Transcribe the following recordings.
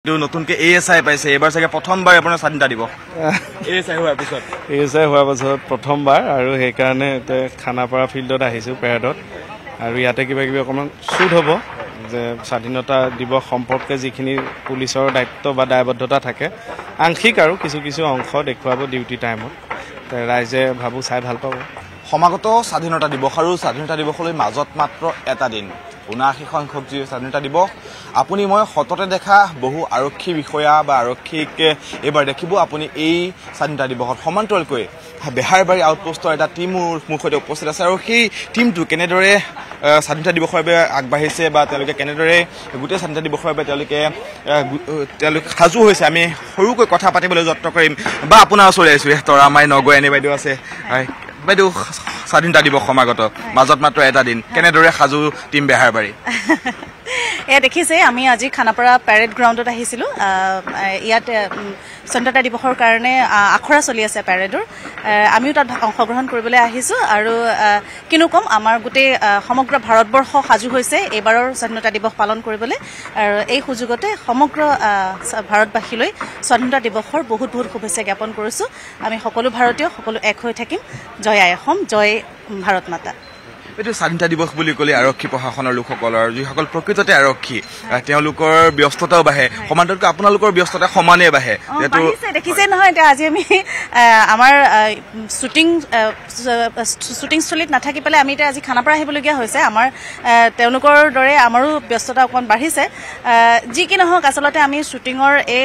নতুনকে এএসআই পাইছে এবাৰ চাগে প্ৰথমবাৰ আপোনাৰ স্বাধীনতা দিব এএসআই হোৱাৰ পাছত প্ৰথমবাৰ আৰু সেইকাৰণে খানাপাৰা ফিল্ডত আহিছোঁ পেৰেডত আৰু ইয়াতে কিবা কিবি অকণমান শ্বুট হ'ব যে স্বাধীনতা দিৱস সম্পৰ্কে যিখিনি পুলিচৰ দায়িত্ব বা দায়বদ্ধতা থাকে আংশিক আৰু কিছু কিছু অংশ দেখুৱাব ডিউটি টাইমত ৰাইজে ভাবোঁ চাই ভাল পাব। সমাগত স্বাধীনতা দিৱস আৰু স্বাধীনতা দিৱসলৈ মাজত মাত্ৰ এটা দিন ৭৯ সংখ্যক যি স্বাধীনতা দিৱস আপুনি মই সততে দেখা বহু আৰক্ষী বিষয়া বা আৰক্ষীক এবাৰ দেখিব আপুনি এই স্বাধীনতা দিৱসত সমান্তৰালকৈ বেহাৰবাৰী আউটপোষ্টৰ এটা টিম মোৰ সৈতে উপস্থিত আছে আৰু সেই টিমটো কেনেদৰে স্বাধীনতা দিৱসৰ বাবে আগবাঢ়িছে বা তেওঁলোকে কেনেদৰে গোটেই স্বাধীনতা দিৱসৰ বাবে তেওঁলোকে সাজু হৈছে আমি সৰুকৈ কথা পাতিবলৈ যত্ন কৰিম বা আপোনাৰ ওচৰলৈ আহিছোঁ তৰামাই নগৈয়ানী বাইদেউ আছে বাইদেউ স্বাধীনতা দিৱস সমাগত মাজত মাত্ৰ এটা দিন কেনেদৰে সাজু টিম বেহাৰবাৰী এয়া দেখিছে আমি আজি খানাপাৰা পেৰেড গ্ৰাউণ্ডত আহিছিলোঁ ইয়াত স্বাধীনতা দিৱসৰ কাৰণে আখৰা চলি আছে পেৰেডৰ আমিও তাত অংশগ্ৰহণ কৰিবলৈ আহিছোঁ আৰু কিনো ক'ম আমাৰ গোটেই সমগ্ৰ ভাৰতবৰ্ষ সাজু হৈছে এইবাৰৰ স্বাধীনতা দিৱস পালন কৰিবলৈ আৰু এই সুযোগতে সমগ্ৰ ভাৰতবাসীলৈ স্বাধীনতা দিৱসৰ বহুত বহুত শুভেচ্ছা জ্ঞাপন কৰিছোঁ আমি সকলো ভাৰতীয় সকলো এক হৈ থাকিম জয় আই অসম জয় ভাৰত মাতা। এইটো স্বাধীনতা দিৱস বুলি ক'লে আৰক্ষী প্ৰশাসনৰ লোকসকলৰ যিসকল প্ৰকৃততে আৰক্ষী তেওঁলোকৰ ব্যস্ততাও বাঢ়ে সমান্তৰালকৈ আপোনালোকৰ ব্যস্ততা সমানে বাঢ়ে দেখিছে নহয় এতিয়া আজি আমি আমাৰ শ্বুটিংস্থলীত নাথাকি পেলাই আমি এতিয়া আজি খানাপাৰা আহিবলগীয়া হৈছে আমাৰ তেওঁলোকৰ দৰে আমাৰো ব্যস্ততা অকণমান বাঢ়িছে যি কি নহওক আচলতে আমি শ্বুটিঙৰ এই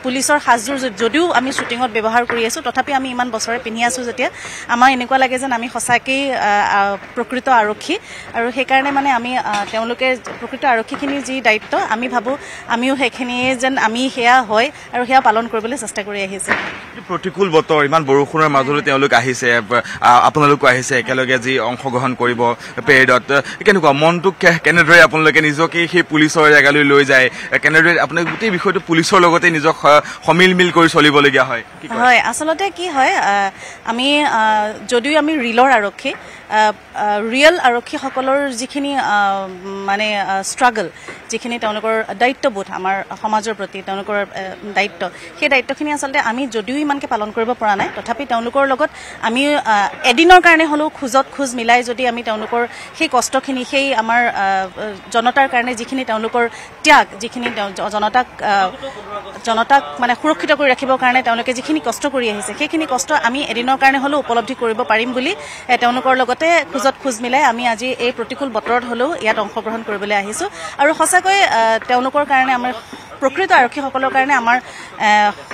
পুলিচৰ সাজযোৰ যদিও আমি শ্বুটিঙত ব্যৱহাৰ কৰি আছোঁ তথাপি আমি ইমান বছৰে পিন্ধি আছোঁ যেতিয়া আমাৰ এনেকুৱা লাগে যেন আমি সঁচাকেই প্ৰকৃত আৰক্ষী আৰু সেইকাৰণে মানে আমি তেওঁলোকে প্ৰকৃত আৰক্ষীখিনিৰ যি দায়িত্ব আমি ভাবোঁ আমিও সেইখিনিয়ে যেন আমি সেয়া হয় আৰু সেয়া পালন কৰিবলৈ চেষ্টা কৰি আহিছোঁ। প্ৰতিকূল বতৰ ইমান বৰষুণৰ মাজলৈ তেওঁলোক আহিছে আপোনালোকো আহিছে একেলগে যি অংশগ্ৰহণ কৰিব পেৰেডত কেনেকুৱা মনটোক কেনেদৰে আপোনালোকে নিজকে সেই পুলিচৰ জেগালৈ লৈ যায় কেনেদৰে আপোনাক গোটেই বিষয়টো পুলিচৰ লগতে নিজক সমিল মিল কৰি চলিবলগীয়া হয় হয় আচলতে কি হয় আমি যদিও আমি ৰিলৰ আৰক্ষী ৰিয়েল আৰক্ষীসকলৰ যিখিনি মানে ষ্ট্ৰাগল যিখিনি তেওঁলোকৰ দায়িত্ববোধ আমাৰ সমাজৰ প্ৰতি তেওঁলোকৰ দায়িত্ব সেই দায়িত্বখিনি আচলতে আমি যদিও ইমানকৈ পালন কৰিব পৰা নাই তথাপি তেওঁলোকৰ লগত আমি এদিনৰ কাৰণে হ'লেও খোজ মিলাই যদি আমি তেওঁলোকৰ সেই কষ্টখিনি সেই আমাৰ জনতাৰ কাৰণে যিখিনি তেওঁলোকৰ ত্যাগ যিখিনি জনতাক মানে সুৰক্ষিত কৰি ৰাখিবৰ কাৰণে তেওঁলোকে যিখিনি কষ্ট কৰি আহিছে সেইখিনি কষ্ট আমি এদিনৰ কাৰণে হ'লেও উপলব্ধি কৰিব পাৰিম বুলি তেওঁলোকৰ লগতে খোজ মিলাই আমি আজি এই প্ৰতিকূল বতৰত হ'লেও ইয়াত অংশগ্ৰহণ কৰিবলৈ আহিছোঁ আৰু সঁচাকৈ তেওঁলোকৰ কাৰণে আমাৰ প্ৰকৃত আৰক্ষীসকলৰ কাৰণে আমাৰ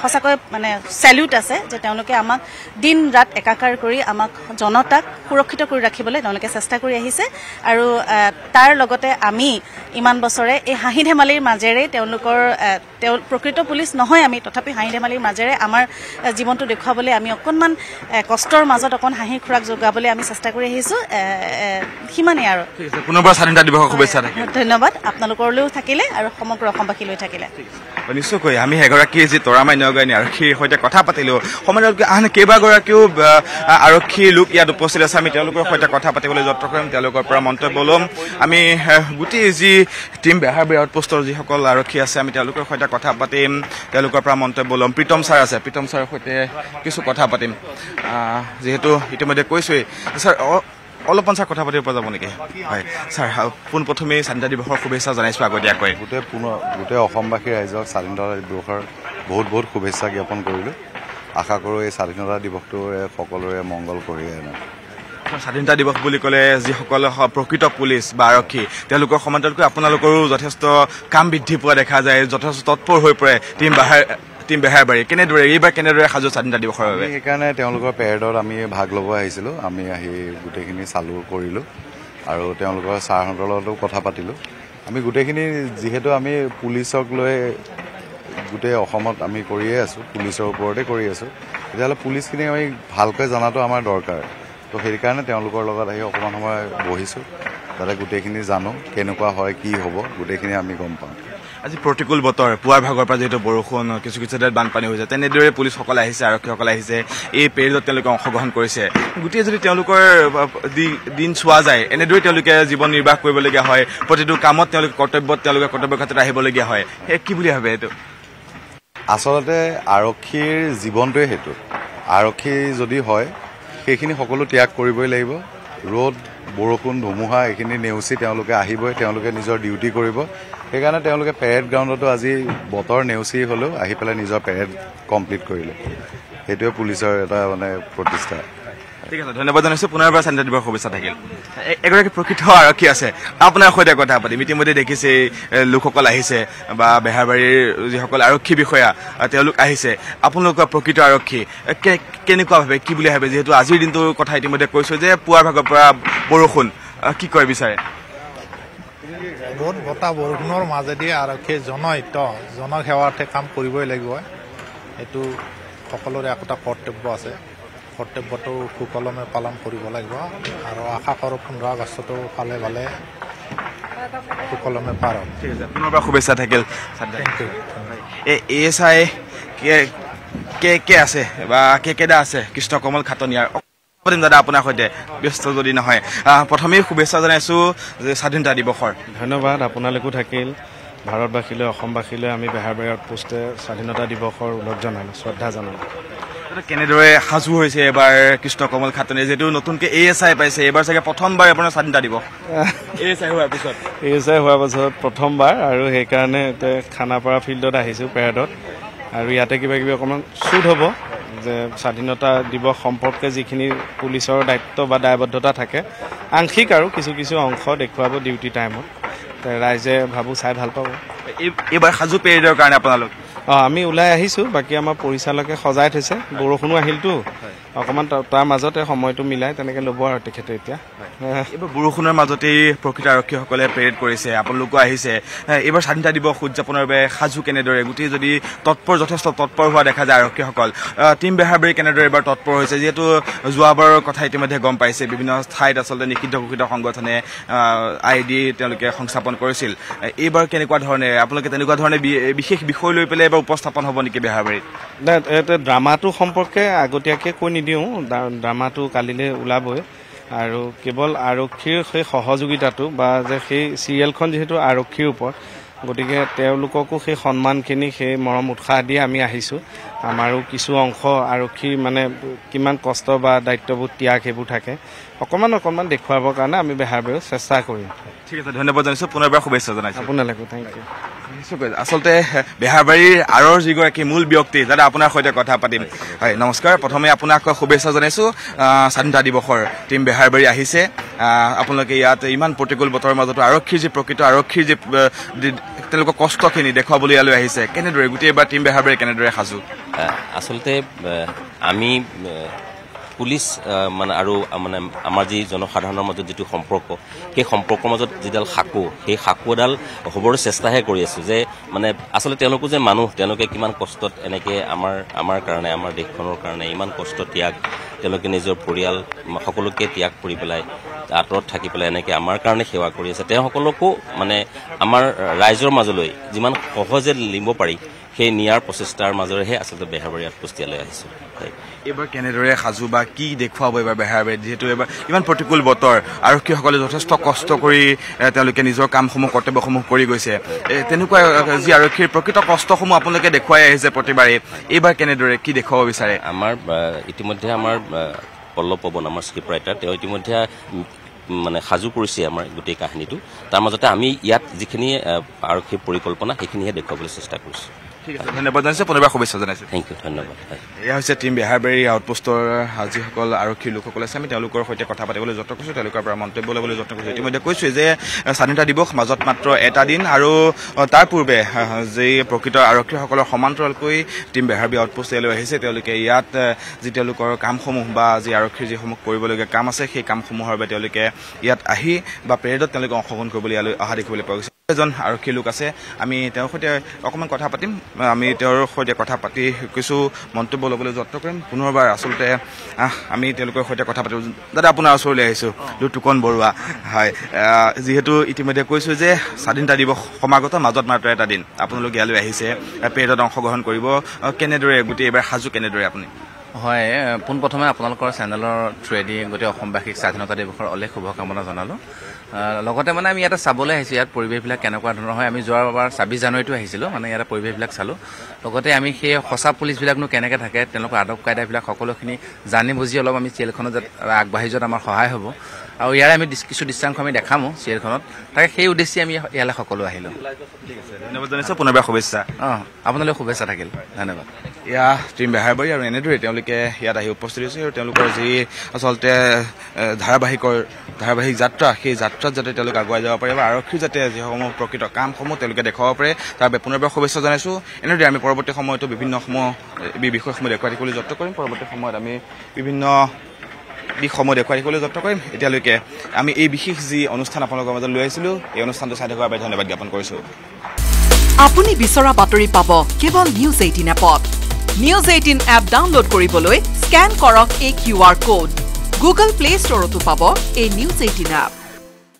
সঁচাকৈ মানে চেলিউট আছে যে তেওঁলোকে আমাক দিন ৰাত একাকাৰ কৰি আমাক জনতাক সুৰক্ষিত কৰি ৰাখিবলৈ তেওঁলোকে চেষ্টা কৰি আহিছে আৰু তাৰ লগতে আমি ইমান বছৰে এই হাঁহি ধেমালিৰ মাজেৰে তেওঁলোকৰ প্ৰকৃত পুলিচ নহয় আমি তথাপি হাঁহি ধেমালিৰ মাজেৰে আমাৰ জীৱনটো দেখুৱাবলৈ আমি অকণমান কষ্টৰ মাজত অকণ হাঁহিৰ খোৰাক যোগাবলৈ আমি চেষ্টা কৰি আহিছোঁ সিমানেই আৰু পুনৰবাৰ স্বাধীনতা দিৱসৰ শুভেচ্ছা ধন্যবাদ আপোনালোকলৈও থাকিলে আৰু সমগ্ৰ অসমবাসীলৈ থাকিলে নিশ্চয়কৈ আমি এগৰাকী যি তৰামাই নগৈয়ানী আৰক্ষীৰ সৈতে কথা পাতিলোঁ সমান্তৰালকৈ আন কেইবাগৰাকীও আৰক্ষী লোক ইয়াত উপস্থিত আছে আমি তেওঁলোকৰ সৈতে কথা পাতিবলৈ যত্ন কৰিম তেওঁলোকৰ পৰা মন্তব্য ল'ম আমি গোটেই যি টিম বেহাৰবাৰী আউটপোষ্টৰ যিসকল আৰক্ষী আছে আমি তেওঁলোকৰ সৈতে কথা পাতিম তেওঁলোকৰ পৰা মন্তব্য ল'ম প্ৰীতম ছাৰ আছে প্ৰীতম ছাৰৰ সৈতে কিছু কথা পাতিম যিহেতু ইতিমধ্যে কৈছোঁৱেই ছাৰ অলপমান ছাৰ কথা পাতিব পৰা যাব নেকি হয় ছাৰ পোনপ্ৰথমেই স্বাধীনতা দিৱসৰ শুভেচ্ছা জনাইছোঁ আগতীয়াকৈ গোটেই অসমবাসী ৰাইজক স্বাধীনতা দিৱসৰ বহুত বহুত শুভেচ্ছা জ্ঞাপন কৰিলোঁ আশা কৰোঁ এই স্বাধীনতা দিৱসটোৰে সকলোৰে মংগল কৰি আনে স্বাধীনতা দিৱস বুলি ক'লে যিসকল প্ৰকৃত পুলিচ বা আৰক্ষী তেওঁলোকৰ সমান্তৰালকৈ আপোনালোকৰো যথেষ্ট কাম বৃদ্ধি পোৱা দেখা যায় যথেষ্ট তৎপৰ হৈ পৰে টিম বেহাৰবাৰী কেনেদৰে সাজু স্বাধীনতা দিৱসৰ বাবে সেইকাৰণে তেওঁলোকৰ পেৰেডত আমি ভাগ ল'ব আহিছিলোঁ আমি আহি গোটেইখিনি চালু কৰিলোঁ আৰু তেওঁলোকৰ ছাৰহঁতৰ লগতো কথা পাতিলোঁ আমি গোটেইখিনি যিহেতু আমি পুলিচক লৈ গোটেই অসমত আমি কৰিয়ে আছোঁ পুলিচৰ ওপৰতে কৰি আছোঁ তেতিয়াহ'লে পুলিচখিনিক আমি ভালকৈ জনাটো আমাৰ দৰকাৰ তো সেইকাৰণে তেওঁলোকৰ লগত আহি অকণমান সময় বহিছোঁ যাতে গোটেইখিনি জানো কেনেকুৱা হয় কি হ'ব গোটেইখিনি আমি গম পাওঁ আজি প্ৰতিকূল বতৰ পুৱাৰ ভাগৰ পৰা যেহেতু বৰষুণ কিছু কিছু ঠাইত বানপানী হৈছে তেনেদৰে পুলিচসকল আহিছে আৰক্ষীসকল আহিছে এই পেৰেডত তেওঁলোকে অংশগ্ৰহণ কৰিছে গোটেই যদি তেওঁলোকৰ দিন চোৱা যায় এনেদৰে তেওঁলোকে জীৱন নিৰ্বাহ কৰিবলগীয়া হয় প্ৰতিটো কামত তেওঁলোকে কৰ্তব্য ক্ষেত্ৰত আহিবলগীয়া হয় কি বুলি ভাবে এইটো আচলতে আৰক্ষীৰ জীৱনটোৱে সেইটো আৰক্ষী যদি হয় সেইখিনি সকলো ত্যাগ কৰিবই লাগিব ৰ'দ বৰষুণ ধুমুহা এইখিনি নেওচি তেওঁলোকে আহিবই তেওঁলোকে নিজৰ ডিউটি কৰিব সেইকাৰণে তেওঁলোকে পেৰেড গ্ৰাউণ্ডতো আজি বতৰ নেওচি হ'লেও আহি পেলাই নিজৰ পেৰেড কমপ্লিট কৰিলে সেইটোৱে পুলিচৰ এটা মানে প্ৰতিষ্ঠা ঠিক আছে ধন্যবাদ জনাইছোঁ পুনৰবাৰ স্বাধীনতা দিৱসৰ শুভেচ্ছা থাকিল এগৰাকী প্ৰকৃত আৰক্ষী আছে আপোনাৰ সৈতে কথা পাতিম ইতিমধ্যে দেখিছে লোকসকল আহিছে বা বেহাৰবাৰীৰ যিসকল আৰক্ষী বিষয়া তেওঁলোক আহিছে আপোনালোকৰ প্ৰকৃত আৰক্ষী কেনেকুৱা ভাবে কি বুলি ভাবে যিহেতু আজিৰ দিনটোৰ কথা ইতিমধ্যে কৈছোঁ যে পুৱাৰ ভাগৰ পৰা বৰষুণ কি কয় বিচাৰে ৰ'দ বতাহ বৰষুণৰ মাজেদি আৰক্ষীয়ে জনসেৱাৰ্থে কাম কৰিবই লাগিব এইটো সকলোৰে একোটা কৰ্তব্য আছে কৰ্তব্যটো সুকলমে পালন কৰিব লাগিব আৰু আশা কৰোঁ 15 আগষ্টটো ভালে ভালে সুকলমে পাৰ হ'ব ঠিক আছে পুনৰবাৰ শুভেচ্ছা থাকিল থেংক ইউ ASI কে আছে বা কেইটা আছে কৃষ্ণ কমল খাটনিয়াৰ দাদা আপোনাৰ সৈতে ব্যস্ত যদি নহয় প্ৰথমেই শুভেচ্ছা জনাইছোঁ যে স্বাধীনতা দিৱসৰ ধন্যবাদ আপোনালোকো থাকিল ভাৰতবাসীলৈ অসমবাসীলৈ আমি বেহাৰবাৰী আউটপোষ্টে স্বাধীনতা দিৱসৰ উল্লেখ জনালোঁ শ্ৰদ্ধা জনালোঁ কেনেদৰে সাজু হৈছে এবাৰ কৃষ্ণ কমল খাটনিয়ে যিহেতু নতুনকৈ ASI পাইছে এইবাৰ চাগে প্ৰথমবাৰ আপোনাৰ স্বাধীনতা দিৱস ASI হোৱাৰ পিছত প্ৰথমবাৰ আৰু সেইকাৰণে খানাপাৰা ফিল্ডত আহিছোঁ পেৰেডত আৰু ইয়াতে কিবা কিবি অকণমান শ্বুট হ'ব যে স্বাধীনতা দিৱস সম্পৰ্কে যিখিনি পুলিচৰ দায়িত্ব বা দায়বদ্ধতা থাকে আংশিক আৰু কিছু কিছু অংশ দেখুৱাব ডিউটি টাইমত ৰাইজে ভাবোঁ চাই ভাল পাব এইবাৰ সাজু পেৰেডৰ কাৰণে আপোনালোক আমি ওলাই আহিছোঁ বাকী আমাৰ পৰিচালকে সজাই থৈছে বৰষুণো আহিলতো অকণমান তাৰ মাজতে সময়টো মিলাই তেনেকৈ ল'ব আৰু তেখেতে এতিয়া এইবাৰ বৰষুণৰ মাজতেই প্ৰকৃত আৰক্ষীসকলে পেৰেড কৰিছে আপোনালোকো আহিছে এইবাৰ স্বাধীনতা দিৱস উদযাপনৰ বাবে সাজু কেনেদৰে গোটেই যদি যথেষ্ট তৎপৰ হোৱা দেখা যায় আৰক্ষীসকল টিম বেহাৰবাৰী কেনেদৰে এইবাৰ তৎপৰ হৈছে যিহেতু যোৱাবাৰৰ কথা ইতিমধ্যে গম পাইছে বিভিন্ন ঠাইত আচলতে নিষিদ্ধ ঘোষিত সংগঠনে ID তেওঁলোকে সংস্থাপন কৰিছিল এইবাৰ কেনেকুৱা ধৰণে আপোনালোকে তেনেকুৱা ধৰণে বিশেষ বিষয় লৈ পেলাই এবাৰ উপস্থাপন হ'ব নেকি বেহাৰবাৰীত ড্ৰামাটো সম্পৰ্কে আগতীয়াকৈ কৈ নিদিওঁ ড্ৰামাটো কালিলৈ ওলাবই আৰু কেৱল আৰক্ষীৰ সেই সহযোগিতাটো বা যে সেই চিৰিয়েলখন যিহেতু আৰক্ষীৰ ওপৰত গতিকে তেওঁলোককো সেই সন্মানখিনি সেই মৰম উৎসাহ দি আমি আহিছোঁ আমাৰো কিছু অংশ আৰক্ষী মানে কিমান কষ্ট বা দায়িত্ববোধ ত্যাগ সেইবোৰ থাকে অকণমান দেখুৱাবৰ কাৰণে আমি বেহাৰবাৰীত চেষ্টা কৰিম ঠিক আছে ধন্যবাদ জনাইছোঁ পুনৰবাৰ শুভেচ্ছা জনাইছোঁ আপোনালোকো থেংক ইউ আচলতে বেহাৰবাৰীৰ আৰৰ যিগৰাকী মূল ব্যক্তি দাদা আপোনাৰ সৈতে কথা পাতিম হয় নমস্কাৰ প্ৰথমে আপোনাক শুভেচ্ছা জনাইছোঁ স্বাধীনতা দিৱসৰ টিম বেহাৰবাৰী আহিছে আপোনালোকে ইয়াত ইমান প্ৰতিকূল বতৰৰ মাজতো আৰক্ষীৰ যি প্ৰকৃত আৰক্ষীৰ যি তেওঁলোকৰ কষ্টখিনি দেখুৱাবলৈ ইয়ালৈ আহিছে কেনেদৰে গোটেইবাৰ টিম বেহাৰবাৰী কেনেদৰে সাজু আচলতে আমি পুলিচ মানে আৰু মানে আমাৰ যি জনসাধাৰণৰ মাজত যিটো সম্পৰ্ক সেই সম্পৰ্কৰ মাজত যিডাল সাঁকো সেই সাঁকোডাল হ'বলৈ চেষ্টাহে কৰি আছোঁ যে মানে আচলতে তেওঁলোকো যে মানুহ তেওঁলোকে কিমান কষ্টত এনেকৈ আমাৰ কাৰণে আমাৰ দেশখনৰ কাৰণে ইমান কষ্ট ত্যাগ তেওঁলোকে নিজৰ পৰিয়াল সকলোকে ত্যাগ কৰি পেলাই আঁতৰত থাকি পেলাই এনেকৈ আমাৰ কাৰণে সেৱা কৰি আছে তেওঁসকলকো মানে আমাৰ ৰাইজৰ মাজলৈ যিমান সহজে নিব পাৰি সেই নিয়াৰ প্ৰচেষ্টাৰ মাজৰেহে আচলতে বেহাৰবাৰী আউটপোষ্ট ইয়ালৈ আহিছোঁ এইবাৰ কেনেদৰে সাজু বা কি দেখুৱাব এইবাৰ বেহাৰবাৰীত যিহেতু এইবাৰ ইমান প্ৰতিকূল বতৰ আৰক্ষীসকলে যথেষ্ট কষ্ট কৰি তেওঁলোকে নিজৰ কামসমূহ কৰ্তব্যসমূহ কৰি গৈছে তেনেকুৱা যি আৰক্ষীৰ প্ৰকৃত কষ্টসমূহ আপোনালোকে দেখুৱাই আহিছে প্ৰতিবাৰেই এইবাৰ কেনেদৰে কি দেখুৱাব বিচাৰে আমাৰ ইতিমধ্যে আমাৰ পল্লৱ পৱন আমাৰ স্ক্ৰিপ্ট ৰাইটাৰ তেওঁ ইতিমধ্যে মানে সাজু কৰিছে আমাৰ গোটেই কাহিনীটো তাৰ মাজতে আমি ইয়াত যিখিনি আৰক্ষীৰ পৰিকল্পনা সেইখিনিহে দেখুৱাবলৈ চেষ্টা কৰিছোঁ ঠিক আছে ধন্যবাদ জনাইছোঁ পুনৰবাৰ শুভেচ্ছা জনাইছোঁ থেংক ইউ ধন্যবাদ এয়া হৈছে টিম বেহাৰবাৰী আউটপোষ্টৰ যিসকল আৰক্ষীৰ লোকসকল আছে আমি তেওঁলোকৰ সৈতে কথা পাতিবলৈ যত্ন কৰিছোঁ তেওঁলোকৰ পৰা মন্তব্য ল'বলৈ যত্ন কৰিছোঁ ইতিমধ্যে কৈছোঁ যে স্বাধীনতা দিৱস মাজত মাত্ৰ এটা দিন আৰু তাৰ পূৰ্বে যি প্ৰকৃত আৰক্ষীসকলৰ সমান্তৰালকৈ টিম বেহাৰবাৰী আউটপোষ্ট ইয়ালৈ আহিছে তেওঁলোকে ইয়াত যি তেওঁলোকৰ কামসমূহ বা যি আৰক্ষীৰ যিসমূহ কৰিবলগীয়া কাম আছে সেই কামসমূহৰ বাবে তেওঁলোকে ইয়াত আহি বা পেৰেডত তেওঁলোকে অংশগ্ৰহণ কৰিবলৈ ইয়ালৈ অহা দেখিবলৈ পোৱা গৈছে এজন আৰক্ষী লোক আছে আমি তেওঁৰ সৈতে অকণমান কথা পাতিম আমি তেওঁৰ সৈতে কথা পাতি কিছু মন্তব্য ল'বলৈ যত্ন কৰিম পুনৰবাৰ আচলতে আমি তেওঁলোকৰ সৈতে কথা পাতিম দাদা আপোনাৰ ওচৰলৈ আহিছোঁ টুকন বৰুৱা হয় যিহেতু ইতিমধ্যে কৈছোঁ যে স্বাধীনতা দিৱস সমাগত মাজত মাত্ৰ এটা দিন আপোনালোক ইয়ালৈ আহিছে পেৰেডত অংশগ্ৰহণ কৰিব কেনেদৰে গোটেই এইবাৰ সাজু কেনেদৰে আপুনি হয় পোনপ্ৰথমে আপোনালোকৰ চেনেলৰ থ্ৰুৱেদি গোটেই অসমবাসীক স্বাধীনতা দিৱসৰ অলেখ শুভকামনা জনালোঁ লগতে মানে আমি ইয়াতে চাবলৈ আহিছোঁ ইয়াত পৰিৱেশবিলাক কেনেকুৱা ধৰণৰ হয় আমি যোৱাবাৰ 26 জানুৱাৰীটো আহিছিলোঁ মানে ইয়াতে পৰিৱেশবিলাক চালোঁ লগতে আমি সেই সঁচা পুলিচবিলাকনো কেনেকৈ থাকে তেওঁলোকৰ আদব কায়দাবিলাক সকলোখিনি জানি বুজি অলপ আমি চিৰিয়েলখনত আগবাঢ়ি যোৱাত আমাৰ সহায় হ'ব আৰু ইয়াৰে আমি কিছু দৃশ্যাংশ আমি দেখামো চিৰিয়েলখনত তাকে সেই উদ্দেশ্যে আমি ইয়ালৈ সকলো আহিলোঁ ধন্যবাদ জনাইছোঁ পুনৰবাৰ শুভেচ্ছা আপোনালৈ শুভেচ্ছা থাকিল ধন্যবাদ ইয়া টিম বেহাৰবাৰী আৰু এনেদৰে তেওঁলোকে ইয়াত আহি উপস্থিত হৈছে আৰু তেওঁলোকৰ যি আচলতে ধাৰাবাহিক যাত্ৰা সেই যাত্ৰাত যাতে তেওঁলোকে আগুৱাই যাব পাৰে বা আৰক্ষীৰ যাতে যিসমূহ প্ৰকৃত কামসমূহ তেওঁলোকে দেখুৱাব পাৰে তাৰ বাবে পুনৰবাৰ শুভেচ্ছা জনাইছোঁ এনেদৰে আমি পৰৱৰ্তী সময়তো বিভিন্ন বিষয়সমূহ দেখুৱাই দিবলৈ যত্ন কৰিম পৰৱৰ্তী সময়ত আমি বিভিন্ন দিশসমূহ দেখুৱাই দিবলৈ যত্ন কৰিম এতিয়ালৈকে আমি এই বিশেষ যি অনুষ্ঠান আপোনালোকৰ মাজত লৈ আহিছিলোঁ এই অনুষ্ঠানটো চাই থকাৰ বাবে ধন্যবাদ জ্ঞাপন কৰিছোঁ আপুনি বিচৰা বাতৰি পাব কেৱল নিউজ 18 এপত নিউজ 18 এপ ডাউনলোড কৰিবলৈ স্কেন কৰক এই QR কোড গুগল প্লে ষ্টৰতো পাব এই নিউজ 18 এপ